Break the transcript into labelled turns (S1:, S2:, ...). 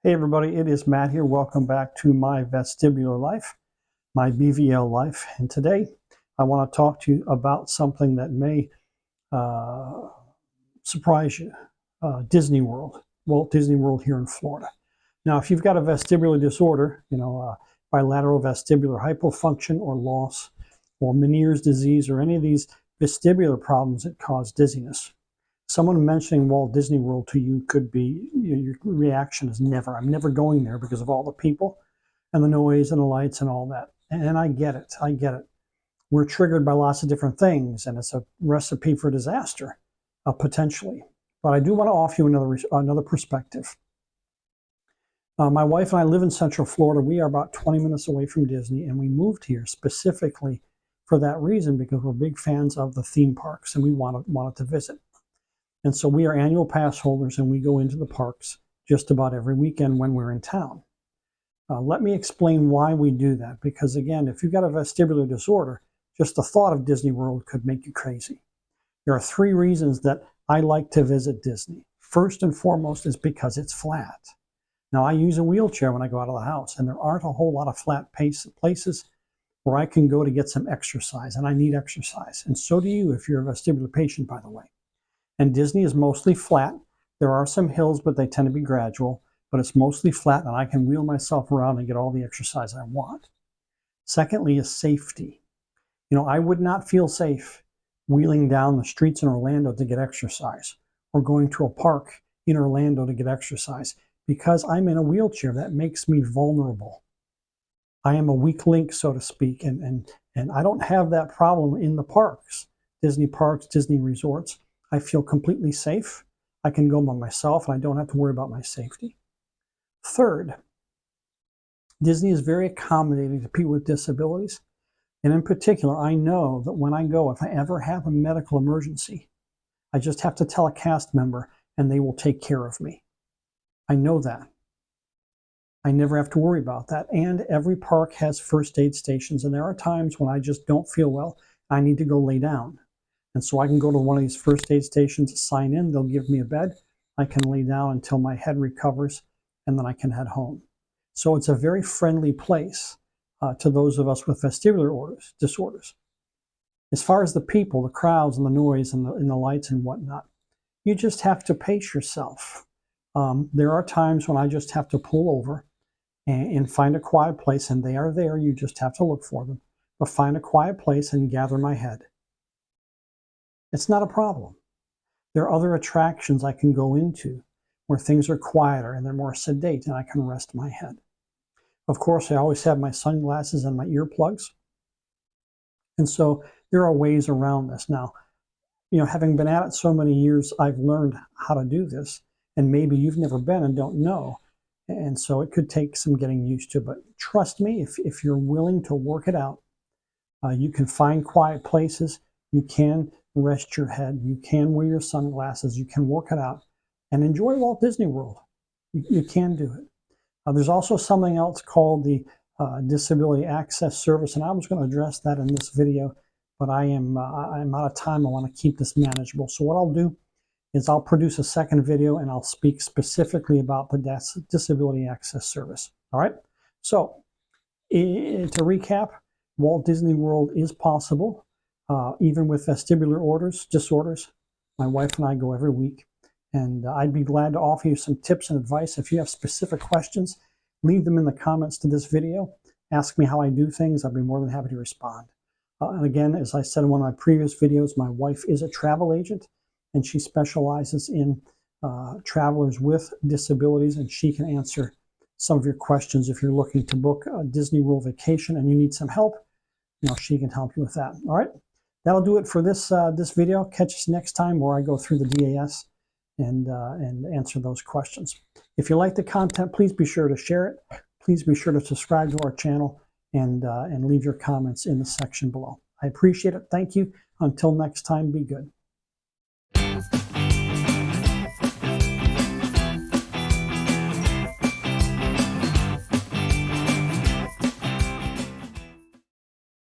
S1: Hey everybody, it is Matt here. Welcome back to my vestibular life, my BVL life. And today I want to talk to you about something that may surprise you. Disney World, Walt Disney World here in Florida. Now, if you've got a vestibular disorder, bilateral vestibular hypofunction or loss, or Meniere's disease, or any of these vestibular problems that cause dizziness, someone mentioning Walt Disney World to you could be, your reaction is never. I'm never going there because of all the people and the noise and the lights and all that. And I get it. I get it. We're triggered by lots of different things, and it's a recipe for disaster, potentially. But I do want to offer you another perspective. My wife and I live in Central Florida. We are about 20 minutes away from Disney, and we moved here specifically for that reason because we're big fans of the theme parks, and we wanted to visit. And so we are annual pass holders, and we go into the parks just about every weekend when we're in town. Let me explain why we do that, because again, if you've got a vestibular disorder, just the thought of Disney World could make you crazy. There are 3 reasons that I like to visit Disney. First and foremost is because it's flat. Now, I use a wheelchair when I go out of the house, and there aren't a whole lot of flat places where I can go to get some exercise, and I need exercise. And so do you if you're a vestibular patient, by the way. And Disney is mostly flat. There are some hills, but they tend to be gradual, but it's mostly flat, and I can wheel myself around and get all the exercise I want. Secondly is safety. I would not feel safe wheeling down the streets in Orlando to get exercise or going to a park in Orlando to get exercise because I'm in a wheelchair. That makes me vulnerable. I am a weak link, so to speak, and I don't have that problem in the parks, Disney resorts. I feel completely safe. I can go by myself, and I don't have to worry about my safety. Third, Disney is very accommodating to people with disabilities. And in particular, I know that when I go, if I ever have a medical emergency, I just have to tell a cast member, and they will take care of me. I know that. I never have to worry about that. And every park has first aid stations, and there are times when I just don't feel well. I need to go lay down. And so I can go to one of these first aid stations, sign in, they'll give me a bed. I can lay down until my head recovers, and then I can head home. So it's a very friendly place to those of us with vestibular disorders. As far as the people, the crowds and the noise and the lights and whatnot, you just have to pace yourself. There are times when I just have to pull over and find a quiet place, and they are there. You just have to look for them. But find a quiet place and gather my head. It's not a problem. There are other attractions I can go into where things are quieter and they're more sedate, and I can rest my head. Of course, I always have my sunglasses and my earplugs. And so there are ways around this. Now, having been at it so many years, I've learned how to do this. And maybe you've never been and don't know. And so it could take some getting used to. But trust me, if you're willing to work it out, you can find quiet places. You can rest your head. You can wear your sunglasses. You can work it out and enjoy Walt Disney World. You can do it. There's also something else called the Disability Access Service, and I was going to address that in this video, but I'm out of time. I want to keep this manageable. So what I'll do is I'll produce a second video, and I'll speak specifically about the Disability Access Service. All right? So to recap, Walt Disney World is possible, even with vestibular disorders. My wife and I go every week. And I'd be glad to offer you some tips and advice. If you have specific questions, leave them in the comments to this video. Ask me how I do things. I'd be more than happy to respond. And again, as I said in one of my previous videos, my wife is a travel agent, and she specializes in travelers with disabilities, and she can answer some of your questions. If you're looking to book a Disney World vacation and you need some help, she can help you with that. All right, that'll do it for this video. Catch us next time where I go through the DAS and answer those questions. If you like the content, please be sure to share it. Please be sure to subscribe to our channel and leave your comments in the section below. I appreciate it. Thank you. Until next time, be good.